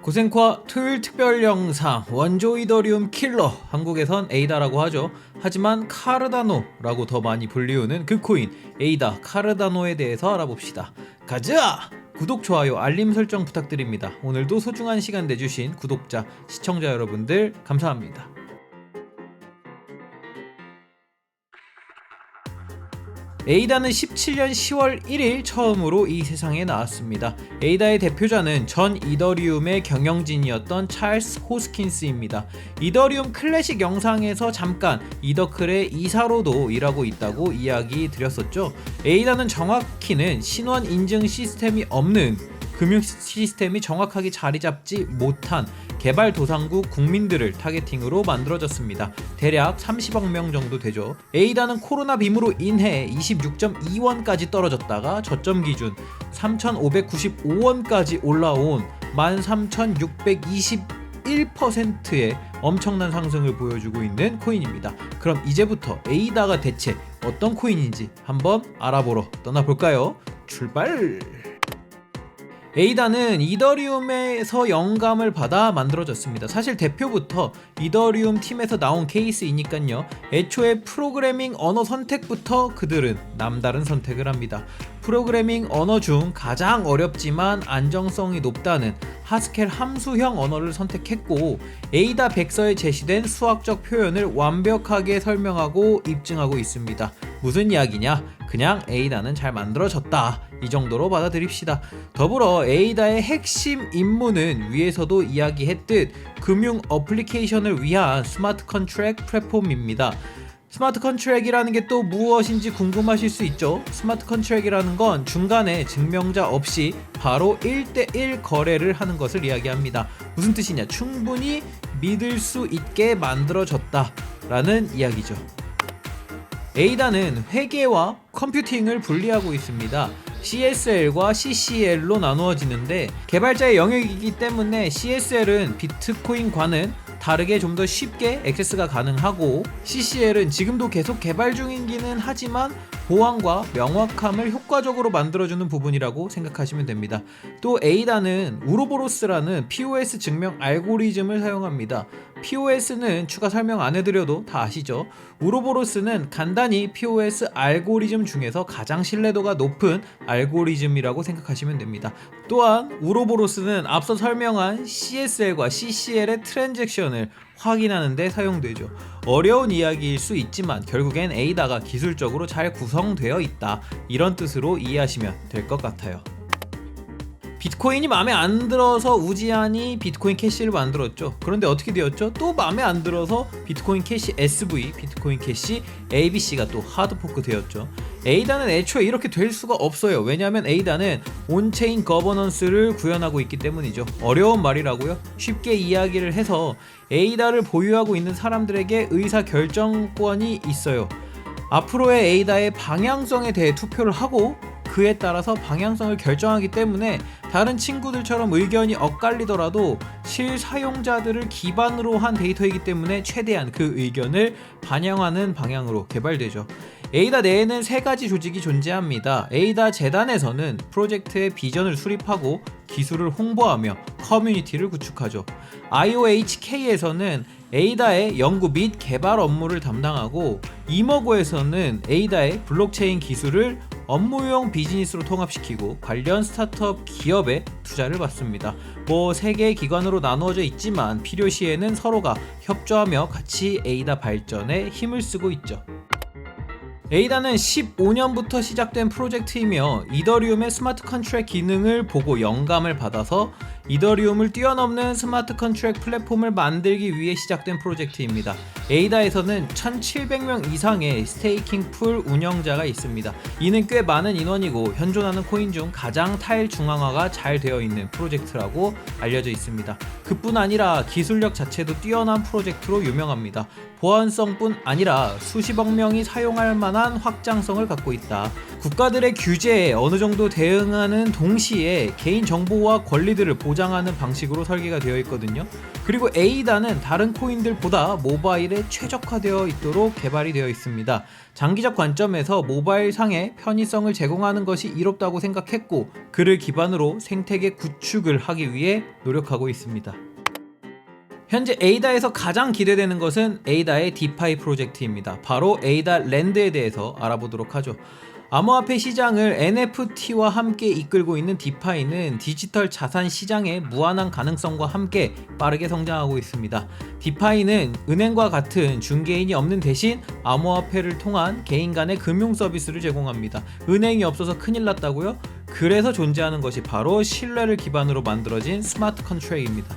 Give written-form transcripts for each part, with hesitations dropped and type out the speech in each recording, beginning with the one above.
고생과 토요일 특별 영상 원조 이더리움 킬러, 한국에선 에이다라고 하죠. 하지만 카르다노라고 더 많이 불리우는 그 코인 에이다 카르다노에 대해서 알아봅시다. 가자! 구독, 좋아요, 알림 설정 부탁드립니다. 오늘도 소중한 시간 내주신 구독자, 시청자 여러분들 감사합니다. 에이다는 17년 10월 1일 처음으로 이 세상에 나왔습니다. 에이다의 대표자는 전 이더리움의 경영진이었던 찰스 호스킨스입니다. 이더리움 클래식 영상에서 잠깐 이더클의 이사로도 일하고 있다고 이야기 드렸었죠. 에이다는 정확히는 신원 인증 시스템이 없는, 금융 시스템이 정확하게 자리 잡지 못한 개발도상국 국민들을 타겟팅으로 만들어졌습니다. 대략 30억 명 정도 되죠. 에이다는 코로나 빔으로 인해 26.2원까지 떨어졌다가 저점 기준 3,595원까지 올라온 13,621%의 엄청난 상승을 보여주고 있는 코인입니다. 그럼 이제부터 에이다가 대체 어떤 코인인지 한번 알아보러 떠나볼까요? 출발! 에이다는 이더리움에서 영감을 받아 만들어졌습니다. 사실 대표부터 이더리움 팀에서 나온 케이스이니까요. 애초에 프로그래밍 언어 선택부터 그들은 남다른 선택을 합니다. 프로그래밍 언어 중 가장 어렵지만 안정성이 높다는 하스켈 함수형 언어를 선택했고, 에이다 백서에 제시된 수학적 표현을 완벽하게 설명하고 입증하고 있습니다. 무슨 이야기냐? 그냥 에이다는 잘 만들어졌다, 이 정도로 받아들입시다. 더불어 에이다의 핵심 임무는 위에서도 이야기했듯 금융 어플리케이션을 위한 스마트 컨트랙 플랫폼입니다. 스마트 컨트랙이라는 게 또 무엇인지 궁금하실 수 있죠. 스마트 컨트랙이라는 건 중간에 증명자 없이 바로 1대1 거래를 하는 것을 이야기합니다. 무슨 뜻이냐? 충분히 믿을 수 있게 만들어졌다 라는 이야기죠. 에이다는 회계와 컴퓨팅을 분리하고 있습니다. CSL과 CCL로 나누어지는데, 개발자의 영역이기 때문에 CSL은 비트코인과는 다르게 좀 더 쉽게 액세스가 가능하고, CCL은 지금도 계속 개발 중이기는 하지만 보안과 명확함을 효과적으로 만들어주는 부분이라고 생각하시면 됩니다. 또 에이다는 우로보로스라는 POS 증명 알고리즘을 사용합니다. POS는 추가 설명 안 해드려도 다 아시죠? 우로보로스는 간단히 POS 알고리즘 중에서 가장 신뢰도가 높은 알고리즘이라고 생각하시면 됩니다. 또한 우로보로스는 앞서 설명한 CSL과 CCL의 트랜잭션을 확인하는 데 사용되죠. 어려운 이야기일 수 있지만 결국엔 에이다가 기술적으로 잘 구성되어 있다, 이런 뜻으로 이해하시면 될 것 같아요. 비트코인이 마음에 안 들어서 우지안이 비트코인 캐시를 만들었죠. 그런데 어떻게 되었죠? 또 마음에 안 들어서 비트코인 캐시 SV, 비트코인 캐시 ABC가 또 하드포크 되었죠. 에이다는 애초에 이렇게 될 수가 없어요. 왜냐하면 에이다는 온체인 거버넌스를 구현하고 있기 때문이죠. 어려운 말이라고요? 쉽게 이야기를 해서 에이다를 보유하고 있는 사람들에게 의사결정권이 있어요. 앞으로의 에이다의 방향성에 대해 투표를 하고 그에 따라서 방향성을 결정하기 때문에 다른 친구들처럼 의견이 엇갈리더라도 실사용자들을 기반으로 한 데이터이기 때문에 최대한 그 의견을 반영하는 방향으로 개발되죠. 에이다 내에는 3가지 조직이 존재합니다. 에이다 재단에서는 프로젝트의 비전을 수립하고 기술을 홍보하며 커뮤니티를 구축하죠. IOHK에서는 에이다의 연구 및 개발 업무를 담당하고, 이머고에서는 에이다의 블록체인 기술을 업무용 비즈니스로 통합시키고 관련 스타트업 기업에 투자를 받습니다. 3개의 기관으로 나누어져 있지만 필요시에는 서로가 협조하며 같이 에이다 발전에 힘을 쓰고 있죠. 에이다는 15년부터 시작된 프로젝트이며 이더리움의 스마트 컨트랙 기능을 보고 영감을 받아서 이더리움을 뛰어넘는 스마트 컨트랙 플랫폼을 만들기 위해 시작된 프로젝트입니다. 에이다에서는 1,700명 이상의 스테이킹 풀 운영자가 있습니다. 이는 꽤 많은 인원이고 현존하는 코인 중 가장 탈중앙화가 잘 되어 있는 프로젝트라고 알려져 있습니다. 그뿐 아니라 기술력 자체도 뛰어난 프로젝트로 유명합니다. 보안성뿐 아니라 수십억 명이 사용할 만한 확장성을 갖고 있다. 국가들의 규제에 어느 정도 대응하는 동시에 개인 정보와 권리들을 보장 보장하는 방식으로 설계가 되어 있거든요. 그리고 에이다는 다른 코인들보다 모바일에 최적화되어 있도록 개발이 되어 있습니다. 장기적 관점에서 모바일 상의 편의성을 제공하는 것이 이롭다고 생각했고, 그를 기반으로 생태계 구축을 하기 위해 노력하고 있습니다. 현재 에이다에서 가장 기대되는 것은 에이다의 디파이 프로젝트입니다. 바로 에이다 랜드에 대해서 알아보도록 하죠. 암호화폐 시장을 NFT와 함께 이끌고 있는 디파이는 디지털 자산 시장의 무한한 가능성과 함께 빠르게 성장하고 있습니다. 디파이는 은행과 같은 중개인이 없는 대신 암호화폐를 통한 개인 간의 금융 서비스를 제공합니다. 은행이 없어서 큰일 났다고요? 그래서 존재하는 것이 바로 신뢰를 기반으로 만들어진 스마트 컨트랙입니다.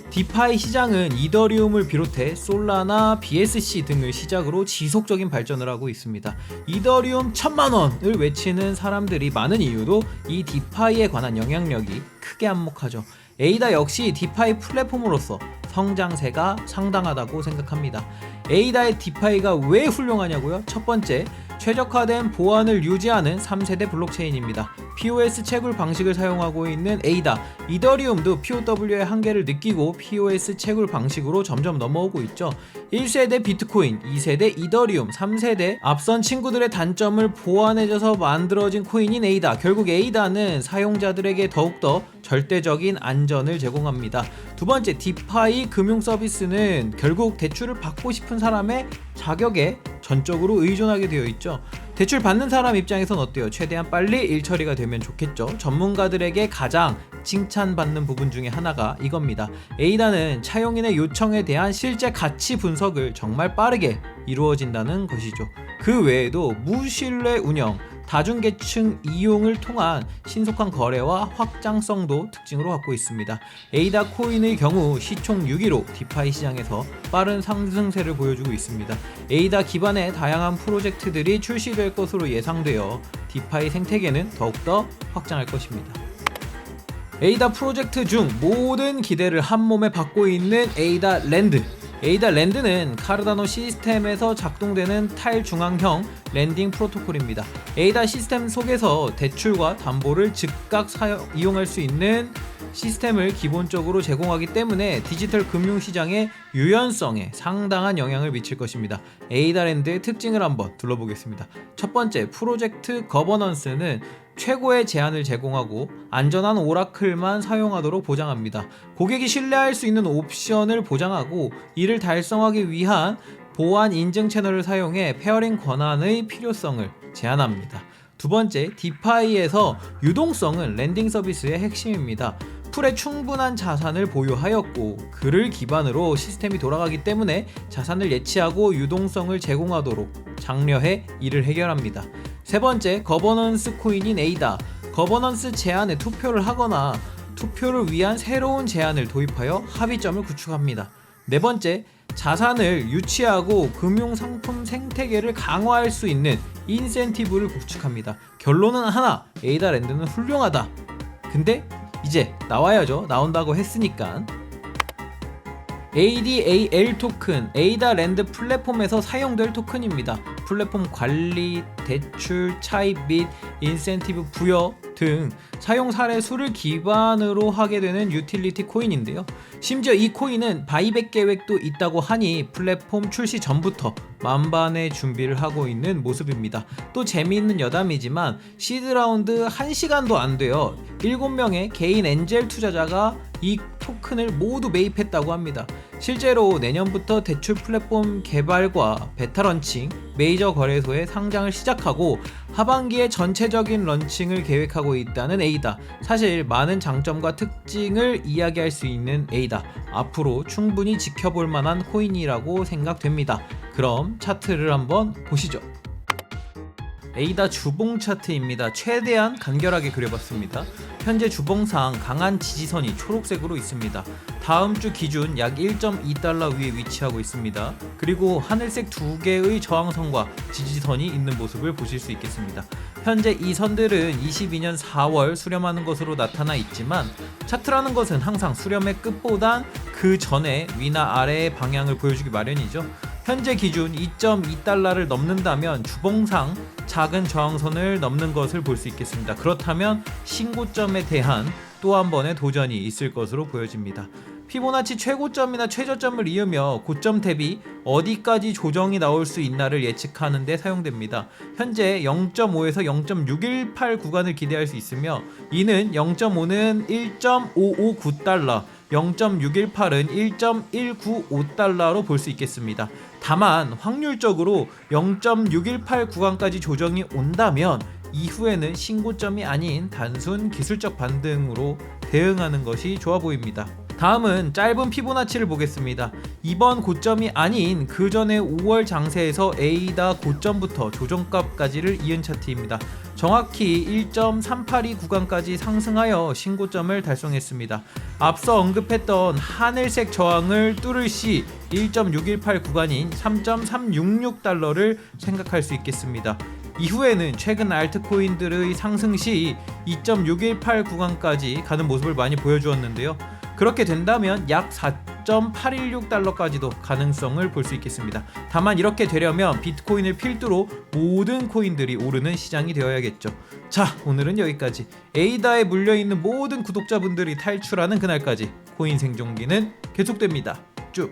디파이 시장은 이더리움을 비롯해 솔라나, BSC 등을 시작으로 지속적인 발전을 하고 있습니다. 이더리움 1000만원을 외치는 사람들이 많은 이유도 이 디파이에 관한 영향력이 크게 한몫하죠. 에이다 역시 디파이 플랫폼으로서 성장세가 상당하다고 생각합니다. 에이다의 디파이가 왜 훌륭하냐고요? 첫 번째, 최적화된 보안을 유지하는 3세대 블록체인입니다. POS 채굴 방식을 사용하고 있는 에이다, 이더리움도 POW의 한계를 느끼고 POS 채굴 방식으로 점점 넘어오고 있죠. 1세대 비트코인, 2세대 이더리움, 3세대 앞선 친구들의 단점을 보완해줘서 만들어진 코인인 에이다. 결국 에이다는 사용자들에게 더욱더 절대적인 안전을 제공합니다. 두 번째, 디파이 금융 서비스는 결국 대출을 받고 싶은 사람의 자격에 전적으로 의존하게 되어 있죠. 대출 받는 사람 입장에선 어때요? 최대한 빨리 일 처리가 되면 좋겠죠. 전문가들에게 가장 칭찬받는 부분 중에 하나가 이겁니다. 에이다는 차용인의 요청에 대한 실제 가치 분석을 정말 빠르게 이루어진다는 것이죠. 그 외에도 무신뢰 운영, 다중계층 이용을 통한 신속한 거래와 확장성도 특징으로 갖고 있습니다. 에이다 코인의 경우 시총 6위로 디파이 시장에서 빠른 상승세를 보여주고 있습니다. 에이다 기반의 다양한 프로젝트들이 출시될 것으로 예상되어 디파이 생태계는 더욱더 확장할 것입니다. 에이다 프로젝트 중 모든 기대를 한몸에 받고 있는 에이다 랜드. 에이다 랜드는 카르다노 시스템에서 작동되는 탈중앙형 랜딩 프로토콜입니다. 에이다 시스템 속에서 대출과 담보를 즉각 이용할 수 있는 시스템을 기본적으로 제공하기 때문에 디지털 금융시장의 유연성에 상당한 영향을 미칠 것입니다. 에이다 랜드의 특징을 한번 둘러보겠습니다. 첫 번째, 프로젝트 거버넌스는 최고의 제한을 제공하고 안전한 오라클만 사용하도록 보장합니다. 고객이 신뢰할 수 있는 옵션을 보장하고 이를 달성하기 위한 보안 인증 채널을 사용해 페어링 권한의 필요성을 제한합니다. 두 번째, 디파이에서 유동성은 랜딩 서비스의 핵심입니다. 풀에 충분한 자산을 보유하였고 그를 기반으로 시스템이 돌아가기 때문에 자산을 예치하고 유동성을 제공하도록 장려해 이를 해결합니다. 세 번째, 거버넌스 코인인 에이다. 거버넌스 제안에 투표를 하거나 투표를 위한 새로운 제안을 도입하여 합의점을 구축합니다. 네 번째, 자산을 유치하고 금융상품 생태계를 강화할 수 있는 인센티브를 구축합니다. 결론은 하나, 에이다 랜드는 훌륭하다. 근데 이제 나와야죠. 나온다고 했으니까. ADAL 토큰, 에이다 랜드 플랫폼에서 사용될 토큰입니다. 플랫폼 관리, 대출, 차입 및 인센티브 부여 등 사용 사례 수를 기반으로 하게 되는 유틸리티 코인인데요. 심지어 이 코인은 바이백 계획도 있다고 하니 플랫폼 출시 전부터 만반의 준비를 하고 있는 모습입니다. 또 재미있는 여담이지만 시드라운드 1시간도 안 돼요. 7명의 개인 엔젤 투자자가 이 토큰을 모두 매입했다고 합니다. 실제로 내년부터 대출 플랫폼 개발과 베타 런칭, 메이저 거래소의 상장을 시작하고 하반기에 전체적인 런칭을 계획하고 있다는 에이다. 사실 많은 장점과 특징을 이야기할 수 있는 에이다. 앞으로 충분히 지켜볼 만한 코인이라고 생각됩니다. 그럼 차트를 한번 보시죠. 에이다 주봉 차트입니다. 최대한 간결하게 그려봤습니다. 현재 주봉상 강한 지지선이 초록색으로 있습니다. 다음 주 기준 약 1.2달러 위에 위치하고 있습니다. 그리고 하늘색 두 개의 저항선과 지지선이 있는 모습을 보실 수 있겠습니다. 현재 이 선들은 22년 4월 수렴하는 것으로 나타나 있지만 차트라는 것은 항상 수렴의 끝보단 그 전에 위나 아래의 방향을 보여주기 마련이죠. 현재 기준 2.2달러를 넘는다면 주봉상 작은 저항선을 넘는 것을 볼 수 있겠습니다. 그렇다면 신고점에 대한 또 한 번의 도전이 있을 것으로 보여집니다. 피보나치 최고점이나 최저점을 이으며 고점 대비 어디까지 조정이 나올 수 있나를 예측하는 데 사용됩니다. 현재 0.5에서 0.618 구간을 기대할 수 있으며 이는 0.5는 1.559달러, 0.618은 1.195달러로 볼 수 있겠습니다. 다만 확률적으로 0.618 구간까지 조정이 온다면 이후에는 신고점이 아닌 단순 기술적 반등으로 대응하는 것이 좋아 보입니다. 다음은 짧은 피보나치를 보겠습니다. 이번 고점이 아닌 그 전에 5월 장세에서 에이다 고점부터 조정값까지를 이은 차트입니다. 정확히 1.382 구간까지 상승하여 신고점을 달성했습니다. 앞서 언급했던 하늘색 저항을 뚫을 시 1.618 구간인 3.366달러를 생각할 수 있겠습니다. 이후에는 최근 알트코인들의 상승 시 2.618 구간까지 가는 모습을 많이 보여주었는데요. 그렇게 된다면 약 4.816달러까지도 가능성을 볼 수 있겠습니다. 다만 이렇게 되려면 비트코인을 필두로 모든 코인들이 오르는 시장이 되어야겠죠. 자, 오늘은 여기까지. 에이다에 물려있는 모든 구독자분들이 탈출하는 그날까지 코인 생존기는 계속됩니다. 쭉.